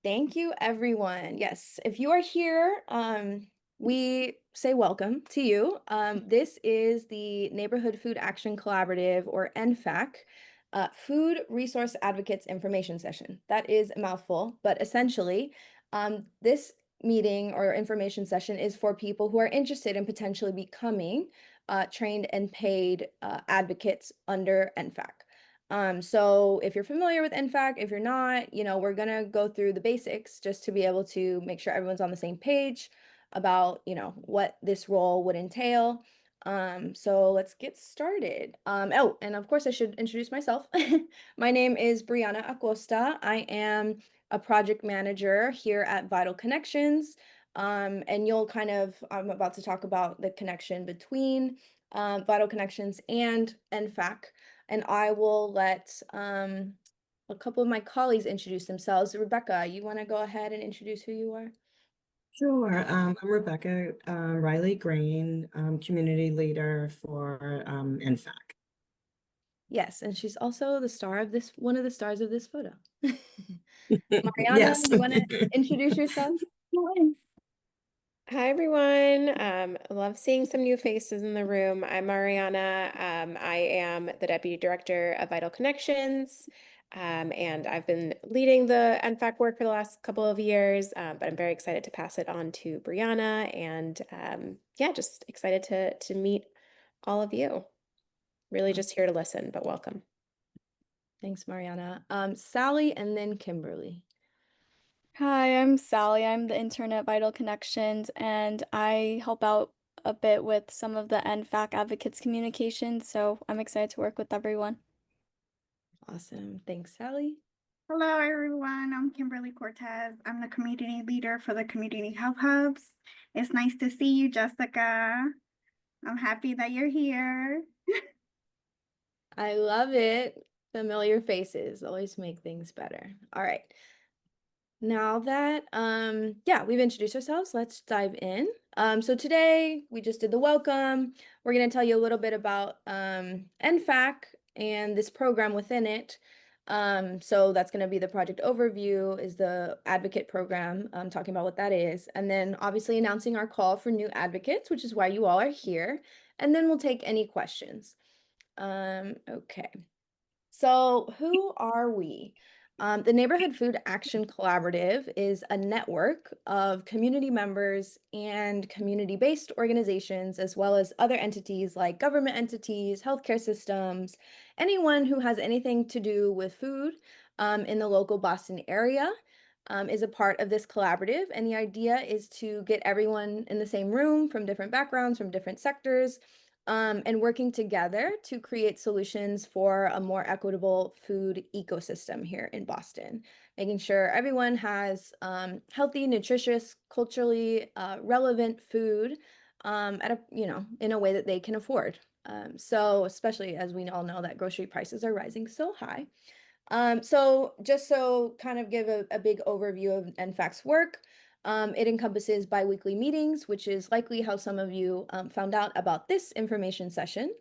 Thank you, everyone. Yes, if you are here, we say welcome to you. This is the Neighborhood Food Action Collaborative, or NFAC, Food Resource Advocates Information Session. That is a mouthful, but essentially, this meeting or information session is for people who are interested in potentially becoming trained and paid advocates under NFAC. So if you're familiar with NFAC, if you're not, we're gonna go through the basics just to be able to make sure everyone's on the same page about, what this role would entail. So let's get started. Oh, and of course I should introduce myself. My name is Brianna Acosta. I am a project manager here at Vital CxNs. And I'm about to talk about the connection between Vital CxNs and NFAC. And I will let a couple of my colleagues introduce themselves. Rebecca, you want to go ahead and introduce who you are? Sure. I'm Rebecca Riley Grain, community leader for NFAC. Yes, and she's also one of the stars of this photo. Mariana, Yes. you want to introduce yourself? Hi everyone. Love seeing some new faces in the room. I'm Mariana. I am the Deputy Director of Vital CxNs, and I've been leading the NFAC work for the last couple of years, but I'm very excited to pass it on to Brianna, and yeah, just excited to meet all of you. Really just here to listen, but welcome. Thanks, Mariana. Sally and then Kimberly. Hi, I'm Sally. I'm the intern at Vital CxNs, and I help out a bit with some of the NFAC advocates communication, so I'm excited to work with everyone. Awesome. Thanks, Sally. Hello, everyone. I'm Kimberly Cortez. I'm the community leader for the Community Health Hubs. It's nice to see you, Jessica. I'm happy that you're here. I love it. Familiar faces always make things better. All right. Now that we've introduced ourselves, let's dive in. So today we just did the welcome. We're going to tell you a little bit about NFAC and this program within it. So that's going to be the project overview, is the advocate program, talking about what that is, and then obviously announcing our call for new advocates, which is why you all are here, and then we'll take any questions. Okay. So who are we? The Neighborhood Food Action Collaborative is a network of community members and community-based organizations, as well as other entities like government entities, healthcare systems, anyone who has anything to do with food in the local Boston area is a part of this collaborative. And the idea is to get everyone in the same room from different backgrounds, from different sectors, and working together to create solutions for a more equitable food ecosystem here in Boston, making sure everyone has healthy, nutritious, culturally relevant food in a way that they can afford. So especially as we all know that grocery prices are rising so high. So just so kind of give a big overview of NFAC's work. It encompasses biweekly meetings, which is likely how some of you found out about this information session.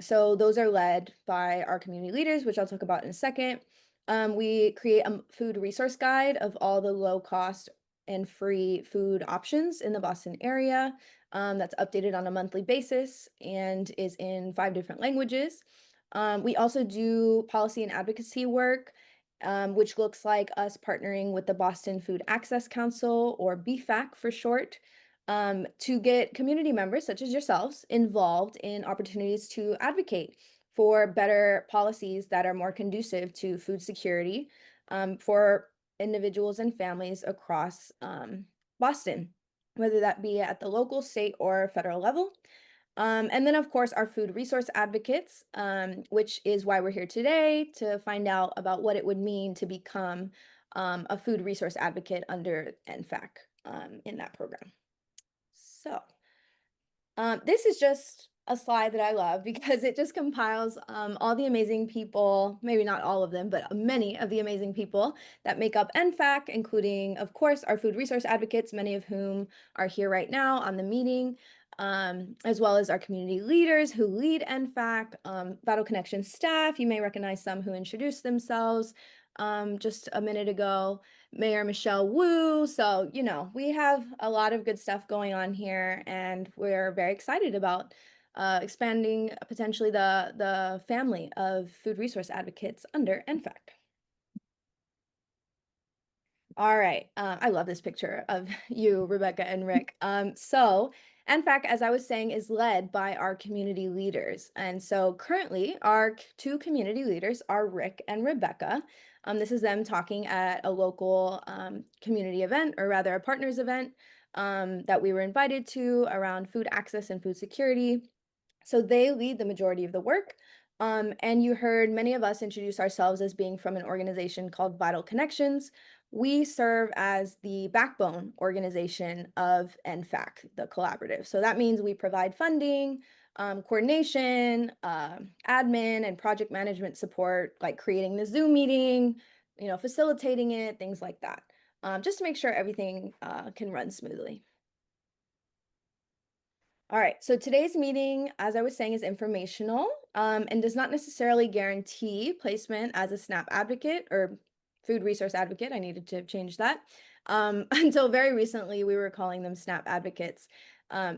So those are led by our community leaders, which I'll talk about in a second. We create a food resource guide of all the low cost and free food options in the Boston area. That's updated on a monthly basis and is in 5 different languages. We also do policy and advocacy work, which looks like us partnering with the Boston Food Access Council, or BFAC for short, to get community members such as yourselves involved in opportunities to advocate for better policies that are more conducive to food security for individuals and families across Boston, whether that be at the local, state, or federal level. And then, of course, our food resource advocates, which is why we're here today, to find out about what it would mean to become a food resource advocate under NFAC in that program. So this is just a slide that I love because it just compiles all the amazing people, maybe not all of them, but many of the amazing people that make up NFAC, including, of course, our food resource advocates, many of whom are here right now on the meeting, as well as our community leaders who lead NFAC, Vital CxNs staff. You may recognize some who introduced themselves, just a minute ago, Mayor Michelle Wu. So, we have a lot of good stuff going on here, and we're very excited about expanding potentially the family of food resource advocates under NFAC. All right. I love this picture of you, Rebecca and Rick. So NFAC, as I was saying, is led by our community leaders. And so currently our two community leaders are Rick and Rebecca. This is them talking at a local community event, or rather a partners event that we were invited to around food access and food security. So they lead the majority of the work. And you heard many of us introduce ourselves as being from an organization called Vital CxNs. We serve as the backbone organization of NFAC, the collaborative. So that means we provide funding, coordination, admin, and project management support, like creating the Zoom meeting, facilitating it, things like that, just to make sure everything can run smoothly. All right, so today's meeting, as I was saying, is informational and does not necessarily guarantee placement as a SNAP advocate or food resource advocate. I needed to change that. Until very recently, we were calling them SNAP advocates.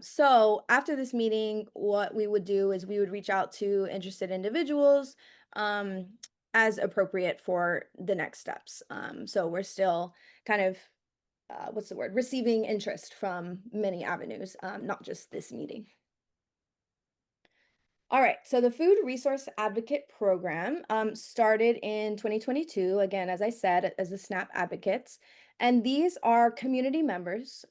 So after this meeting, what we would do is we would reach out to interested individuals as appropriate for the next steps. So we're still kind of receiving interest from many avenues, not just this meeting. All right, so the Food Resource Advocate Program started in 2022, again, as I said, as the SNAP advocates. And these are community members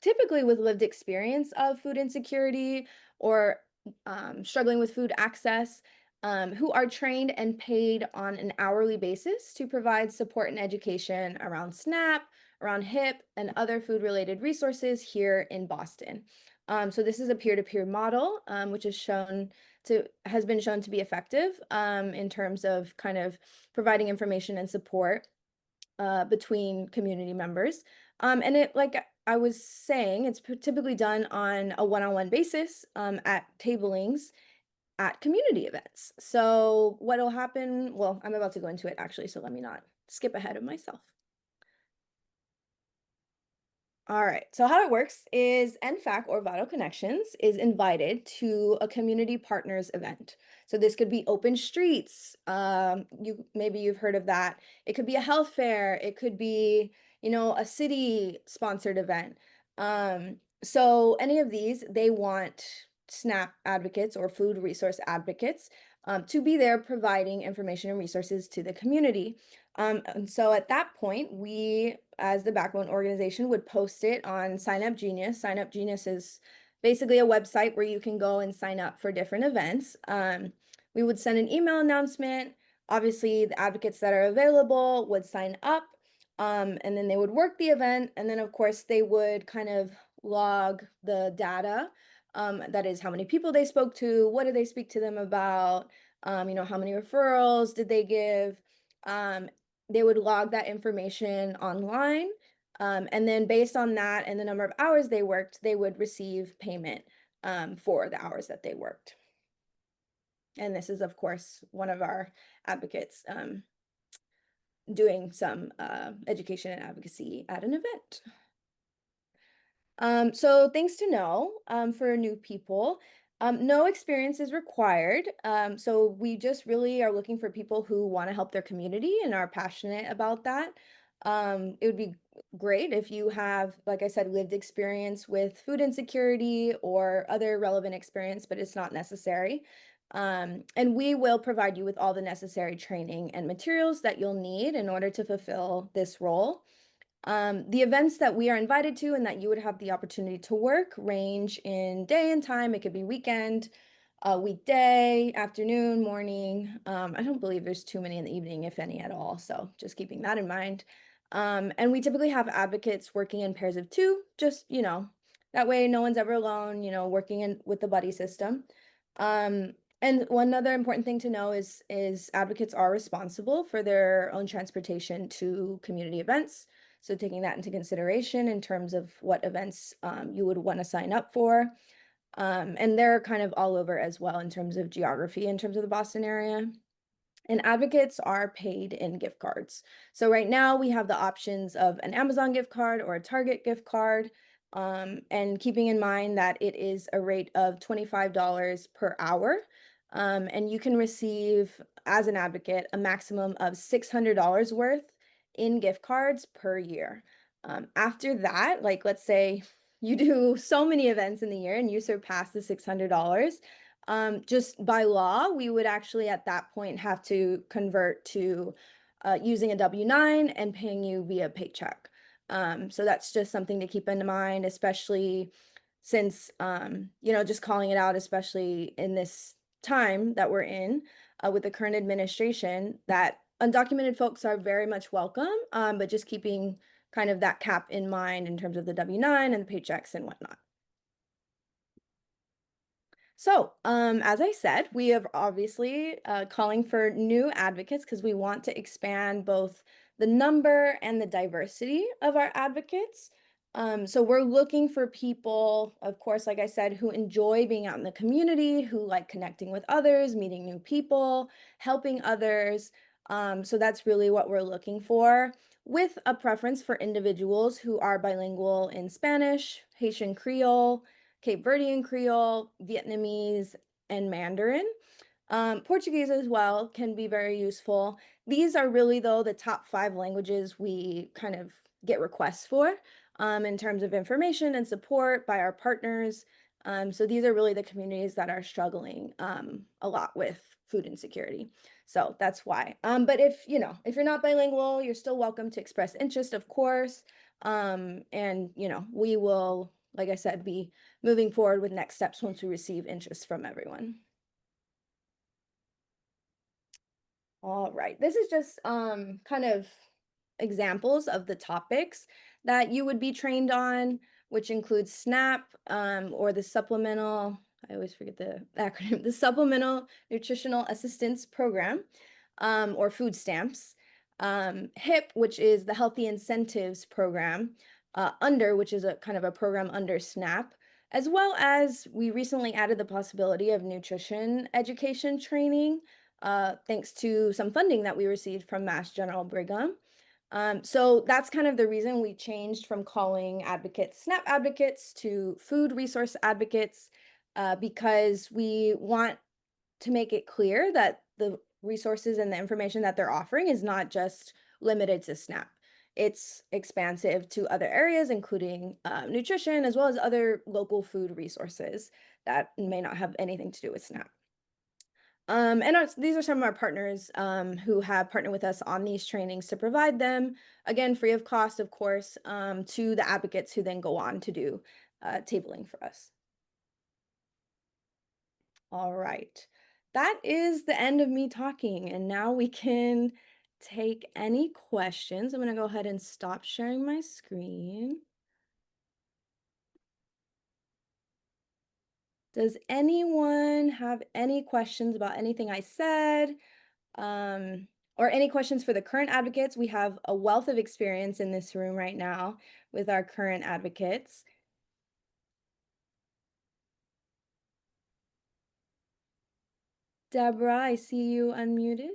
typically with lived experience of food insecurity or struggling with food access, who are trained and paid on an hourly basis to provide support and education around SNAP, around HIP, and other food-related resources here in Boston. So this is a peer-to-peer model, which has been shown to be effective in terms of kind of providing information and support between community members. And it, like I was saying, it's typically done on a one-on-one basis at tablings at community events. So what'll happen, well, I'm about to go into it actually, so let me not skip ahead of myself. All right, so how it works is NFAC, or Vital CxNs, is invited to a community partners event. So this could be open streets. Maybe you've heard of that. It could be a health fair. It could be, a city sponsored event. So any of these, they want SNAP advocates or food resource advocates to be there providing information and resources to the community. And so at that point, we, as the backbone organization, would post it on Sign Up Genius. Sign Up Genius is basically a website where you can go and sign up for different events. We would send an email announcement. Obviously, the advocates that are available would sign up, and then they would work the event. And then, of course, they would kind of log the data. That is how many people they spoke to, what did they speak to them about, how many referrals did they give. They would log that information online. And then based on that and the number of hours they worked, they would receive payment for the hours that they worked. And this is, of course, one of our advocates doing some education and advocacy at an event. So things to know for new people. No experience is required. So we just really are looking for people who want to help their community and are passionate about that. It would be great if you have, like I said, lived experience with food insecurity or other relevant experience, but it's not necessary. And we will provide you with all the necessary training and materials that you'll need in order to fulfill this role. The events that we are invited to and that you would have the opportunity to work range in day and time. It could be weekend, weekday, afternoon, morning. I don't believe there's too many in the evening, if any at all. So just keeping that in mind. And we typically have advocates working in pairs of two, just, that way no one's ever alone, working with the buddy system. And one other important thing to know is advocates are responsible for their own transportation to community events. So taking that into consideration in terms of what events you would want to sign up for. And they're kind of all over as well in terms of geography, in terms of the Boston area. And advocates are paid in gift cards. So right now we have the options of an Amazon gift card or a Target gift card. And keeping in mind that it is a rate of $25 per hour. And you can receive, as an advocate, a maximum of $600 worth in gift cards per year. After that, like let's say you do so many events in the year and you surpass the $600, just by law, we would actually at that point have to convert to using a W-9 and paying you via paycheck. So that's just something to keep in mind, especially since, just calling it out, especially in this time that we're in with the current administration, that undocumented folks are very much welcome, but just keeping kind of that cap in mind in terms of the W-9 and the paychecks and whatnot. So, as I said, we have obviously calling for new advocates because we want to expand both the number and the diversity of our advocates. So we're looking for people, of course, like I said, who enjoy being out in the community, who like connecting with others, meeting new people, helping others. So that's really what we're looking for, with a preference for individuals who are bilingual in Spanish, Haitian Creole, Cape Verdean Creole, Vietnamese, and Mandarin. Portuguese as well can be very useful. These are really, though, the top 5 languages we kind of get requests for in terms of information and support by our partners. So these are really the communities that are struggling a lot with food insecurity. So that's why. But if you're not bilingual, you're still welcome to express interest, of course. And we will, like I said, be moving forward with next steps once we receive interest from everyone. All right, this is just kind of examples of the topics that you would be trained on, which includes SNAP or the supplemental, I always forget the acronym, the Supplemental Nutritional Assistance Program, or food stamps, HIP, which is the Healthy Incentives Program, which is a kind of a program under SNAP, as well as we recently added the possibility of nutrition education training, thanks to some funding that we received from Mass General Brigham. So that's kind of the reason we changed from calling advocates SNAP advocates to food resource advocates, because we want to make it clear that the resources and the information that they're offering is not just limited to SNAP. It's expansive to other areas, including nutrition, as well as other local food resources that may not have anything to do with SNAP. These are some of our partners who have partnered with us on these trainings to provide them, again, free of cost, of course, to the advocates who then go on to do tabling for us. All right, that is the end of me talking, and now we can take any questions. I'm going to go ahead and stop sharing my screen. Does anyone have any questions about anything I said? Or any questions for the current advocates? We have a wealth of experience in this room right now with our current advocates. Deborah, I see you unmuted.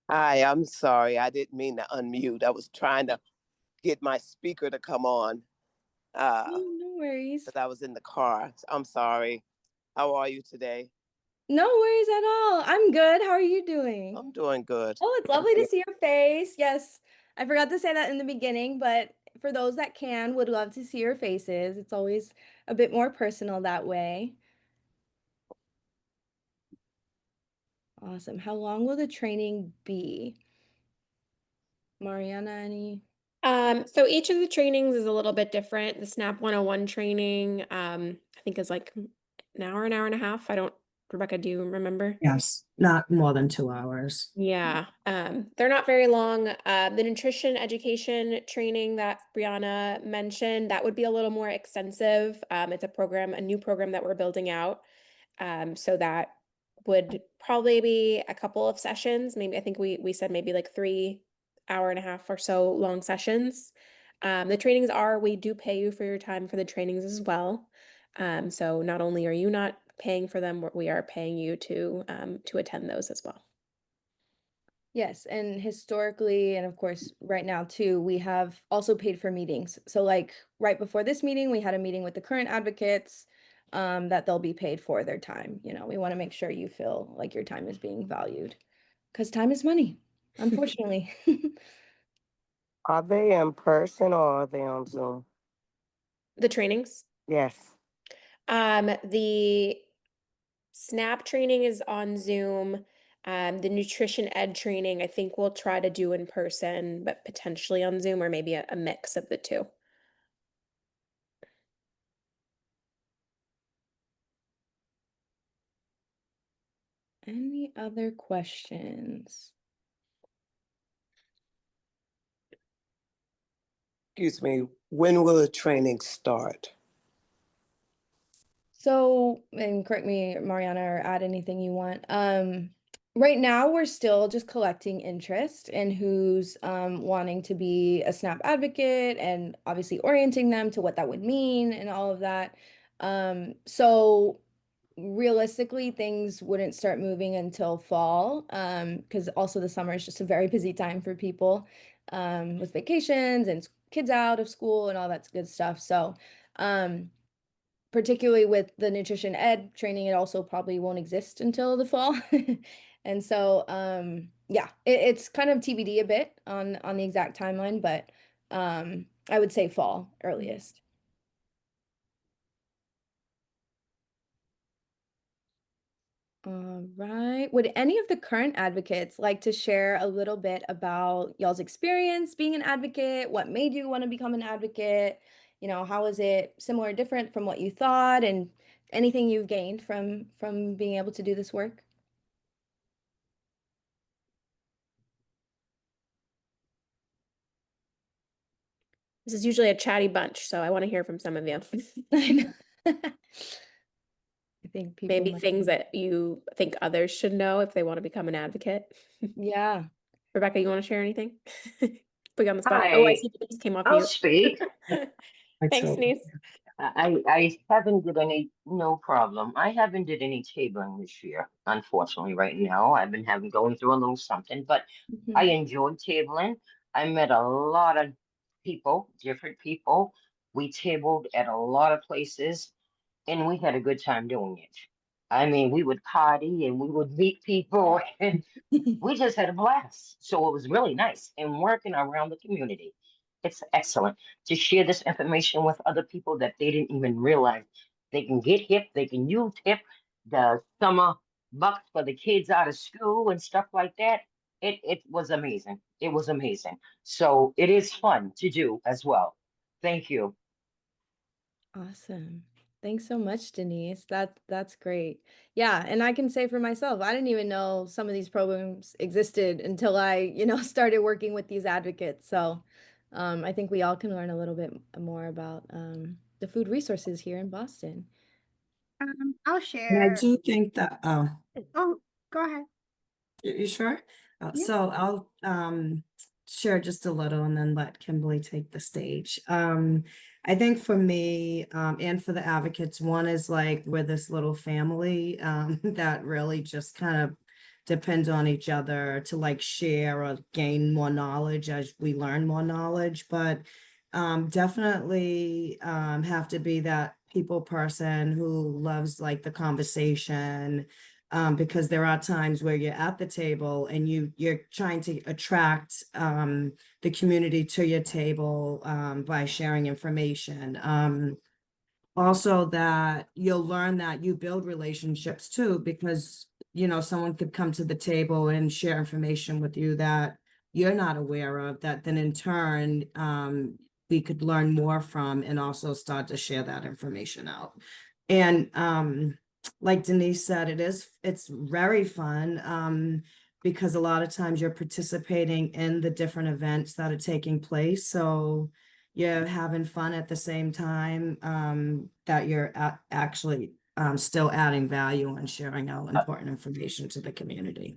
Hi, I'm sorry. I didn't mean to unmute. I was trying to get my speaker to come on No worries. because I was in the car. I'm sorry. How are you today? No worries at all. I'm good. How are you doing? I'm doing good. Oh, it's lovely to see your face. Yes, I forgot to say that in the beginning, but for those that can, would love to see your faces. It's always a bit more personal that way. Awesome. How long will the training be? Mariana, any? So each of the trainings is a little bit different. The SNAP 101 training, I think is like an hour and a half. Rebecca, do you remember? Yes, not more than 2 hours. Yeah, they're not very long. The nutrition education training that Brianna mentioned, that would be a little more extensive. It's a new program that we're building out. So that would probably be a couple of sessions. Maybe I think we said maybe like 3 hour and a half or so long sessions. The trainings we do pay you for your time for the trainings as well. So not only are you not paying for them, we are paying you to attend those as well. Yes, and historically, and of course, right now too, we have also paid for meetings. So, like right before this meeting, we had a meeting with the current advocates that they'll be paid for their time. You know, we want to make sure you feel like your time is being valued because time is money, unfortunately. Are they in person or are they on Zoom? The trainings. Yes. The SNAP training is on Zoom. The nutrition ed training, I think we'll try to do in person, but potentially on Zoom or maybe a mix of the two. Any other questions? Excuse me, when will the training start? So, and correct me, Mariana, or add anything you want. Right now we're still just collecting interest in who's wanting to be a SNAP advocate and obviously orienting them to what that would mean and all of that. So realistically, things wouldn't start moving until fall, because also the summer is just a very busy time for people, with vacations and kids out of school and all that good stuff. So, particularly with the nutrition ed training, it also probably won't exist until the fall. And so, yeah, it's kind of TBD a bit on the exact timeline, but I would say fall earliest. All right. Would any of the current advocates like to share a little bit about y'all's experience being an advocate? What made you want to become an advocate? You know, how is it similar or different from what you thought, and anything you've gained from being able to do this work? This is usually a chatty bunch, so I want to hear from some of you. I know. I think people Maybe might. things that you think others should know if they want to become an advocate. Yeah. Rebecca, you want to share anything? Put you on the spot. Oh, I Hi, see Denise came off I'll mute. speak. Thanks, So, Denise. I haven't did any, no problem. I haven't did any tabling this year, unfortunately, right now. I've been going through a little something, but I Mhm. enjoyed tabling. I met a lot of people, different people. We tabled at a lot of places and we had a good time doing it. I mean, we would party and we would meet people and we just had a blast. So it was really nice and working around the community. It's excellent to share this information with other people that they didn't even realize. They can get hip, they can use hip, the summer bucks for the kids out of school and stuff like that. It was amazing. It was amazing. So it is fun to do as well. Thank you. Awesome. Thanks so much, Denise. That's great. Yeah, and I can say for myself, I didn't even know some of these programs existed until I, started working with these advocates. So, I think we all can learn a little bit more about the food resources here in Boston. I'll and I share. do think that, Oh, go ahead. you sure? Yeah. So I'll share just a little and then let Kimberly take the stage. I think for me and for the advocates, one is like we're this little family that really just kind of depends on each other to like share or gain more knowledge as we learn more knowledge. But definitely have to be that people person who loves like the conversation, because there are times where you're at the table and you're trying to attract the community to your table by sharing information. Also that you'll learn that you build relationships too, because someone could come to the table and share information with you that you're not aware of, that then in turn we could learn more from and also start to share that information out. And like Denise said, it's very fun because a lot of times you're participating in the different events that are taking place. So you're having fun at the same time that you're actually still adding value and sharing out important information to the community.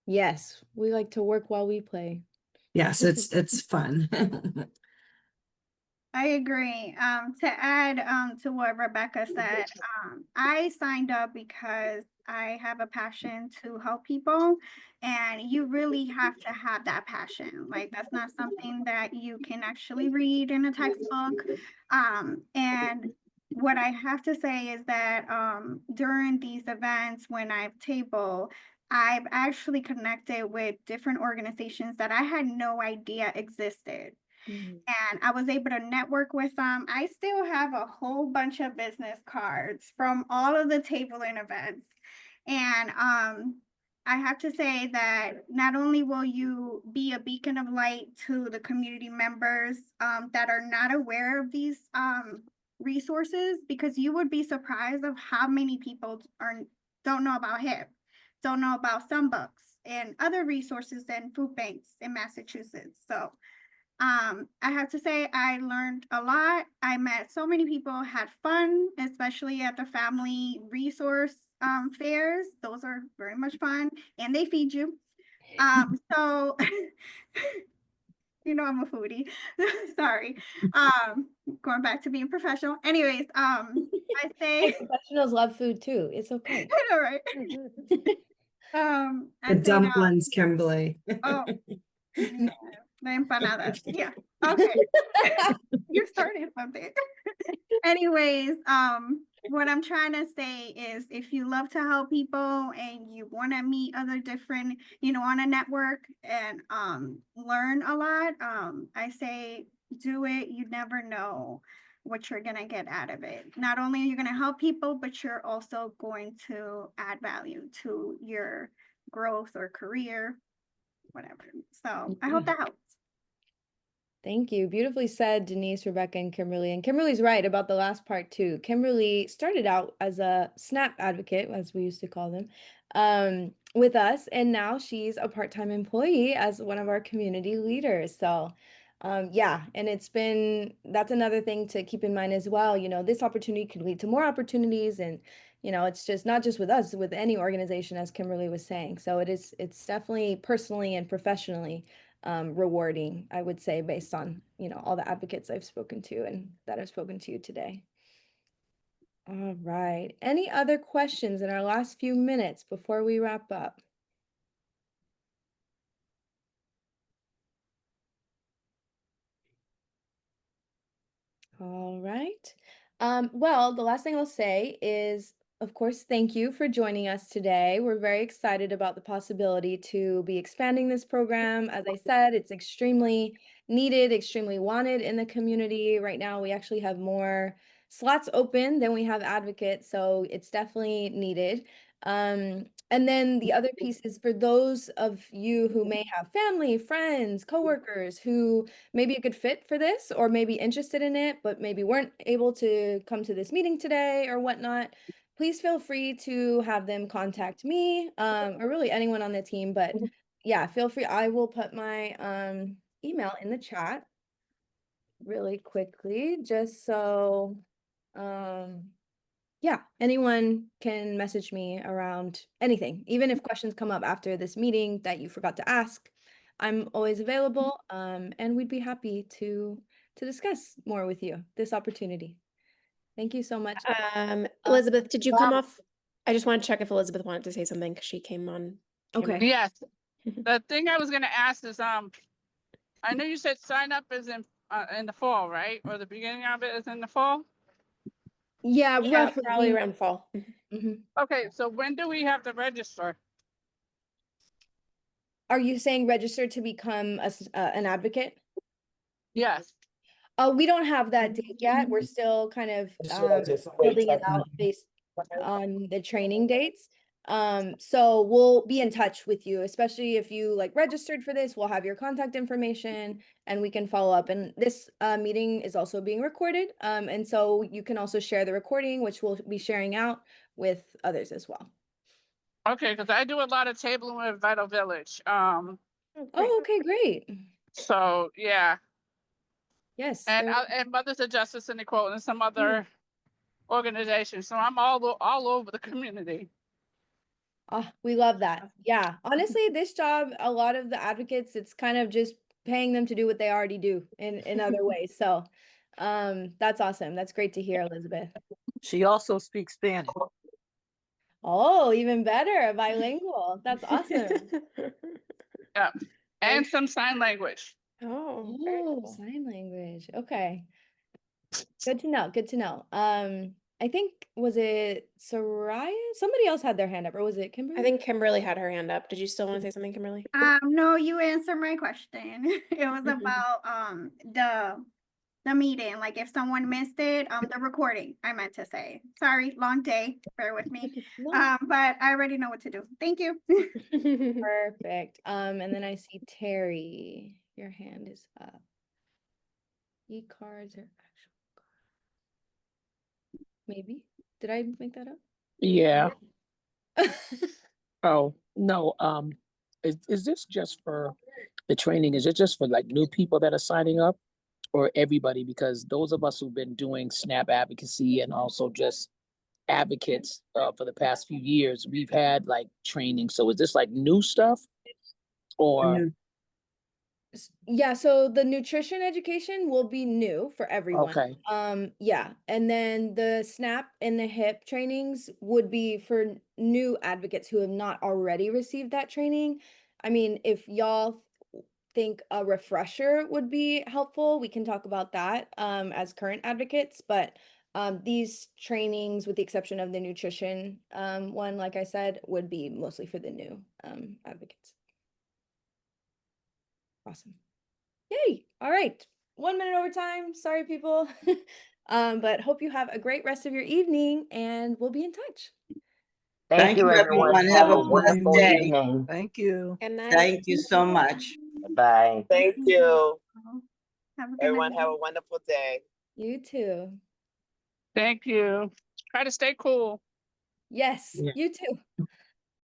Yes, we like to work while we play. Yes, it's fun. I agree. To add to what Rebecca said, I signed up because I have a passion to help people, and you really have to have that passion. Like that's not something that you can actually read in a textbook. And what I have to say is that during these events, when I've tabled, I've actually connected with different organizations that I had no idea existed. And I was able to network with them. I still have a whole bunch of business cards from all of the tabling events. And I have to say that not only will you be a beacon of light to the community members that are not aware of these resources, because you would be surprised of how many people don't know about HIP, don't know about Sunbooks and other resources and food banks in Massachusetts. So I have to say I learned a lot. I met so many people, had fun, especially at the family resource fairs. Those are very much fun, and they feed you. So you know I'm a foodie. Sorry. Going back to being professional. Anyways, I say Professionals love food too. It's okay. all right. I The say now. dumplings, Kimberly. Oh, yeah, the empanadas. Yeah. Okay. You're starting something. Anyways, what I'm trying to say is if you love to help people and you want to meet other different, on a network and learn a lot, I say do it. You never know what you're gonna get out of it. Not only are you gonna help people, but you're also going to add value to your growth or career, whatever. So I hope that helps. Thank you. Beautifully said, Denise, Rebecca, and Kimberly. And Kimberly's right about the last part too. Kimberly started out as a SNAP advocate, as we used to call them, with us, and now she's a part-time employee as one of our community leaders. So, yeah, and that's another thing to keep in mind as well. This opportunity could lead to more opportunities, and it's just not just with us, with any organization, as Kimberly was saying. So it's definitely personally and professionally rewarding, I would say, based on, all the advocates I've spoken to and that I've spoken to you today. All right. Any other questions in our last few minutes before we wrap up? All right. Well, the last thing I'll say is, of course, thank you for joining us today. We're very excited about the possibility to be expanding this program. As I said, it's extremely needed, extremely wanted in the community. Right now, we actually have more slots open than we have advocates, so it's definitely needed. And then the other piece is for those of you who may have family, friends, coworkers who maybe a good fit for this or maybe interested in it, but maybe weren't able to come to this meeting today or whatnot, please feel free to have them contact me or really anyone on the team. But yeah, feel free. I will put my email in the chat really quickly, just so yeah, anyone can message me around anything, even if questions come up after this meeting that you forgot to ask. I'm always available, and we'd be happy to discuss more with you this opportunity. Thank you so much. Elizabeth, did you come off? I just want to check if Elizabeth wanted to say something because she came on camera. Okay. Yes. The thing I was gonna ask is, I know you said sign up is in the fall, right? Or the beginning of it is in the fall? Yeah, Yeah, roughly. probably around fall. Mhm. Okay, so when do we have to register? Are you saying register to become an advocate? Yes. We don't have that date yet. We're still kind of building it out based on the training dates. So we'll be in touch with you, especially if you registered for this. We'll have your contact information and we can follow up. And this meeting is also being recorded. And so you can also share the recording, which we'll be sharing out with others as well. Okay, because I do a lot of tabling with Vital Village. Oh, okay, great. So yeah. Yes. And Mothers of Justice and Equality and some other organizations. So I'm all over the community. Oh, we love that. Yeah. Honestly, this job, a lot of the advocates, it's kind of just paying them to do what they already do in other ways. So That's awesome. That's great to hear, Elizabeth. She also speaks Spanish. Oh, even better, bilingual. That's awesome. Yeah. And some sign language. Oh, very Oh, cool. sign language. Okay. Good to know. Good to know. I think, was it Soraya? Somebody else had their hand up, or was it Kimberly? I think Kimberly had her hand up. Did you still want to say something, Kimberly? No, you answered my question. It was about the meeting, like if someone missed it, the recording, I meant to say. Sorry, long day, bear with me. No. But I already know what to do. Thank you. Perfect. And then I see Terry. Your hand is up. E-cards or actual cards? Maybe. Did I make that Yeah. up? Oh, no. Is this just for the training? Is it just for like new people that are signing up, or everybody? Because those of us who've been doing SNAP advocacy and also just advocates for the past few years, we've had like training. So is this like new stuff, or Yeah, so the nutrition education will be new for everyone. okay? Yeah, and then the SNAP and the HIP trainings would be for new advocates who have not already received that training. I mean, if y'all think a refresher would be helpful, we can talk about that as current advocates, but these trainings, with the exception of the nutrition one, like I said, would be mostly for the new advocates. Awesome. Yay. All right. 1 minute overtime. Sorry, people. But hope you have a great rest of your evening, and we'll be in touch. Thank you, everyone. everyone. Have Have a a blessed wonderful day. evening. Thank you. Good night. Thank you so much. Bye. Thank you. Have a good Everyone night. have a wonderful day. You too. Thank you. Try to stay cool. Yes, Yeah. you too.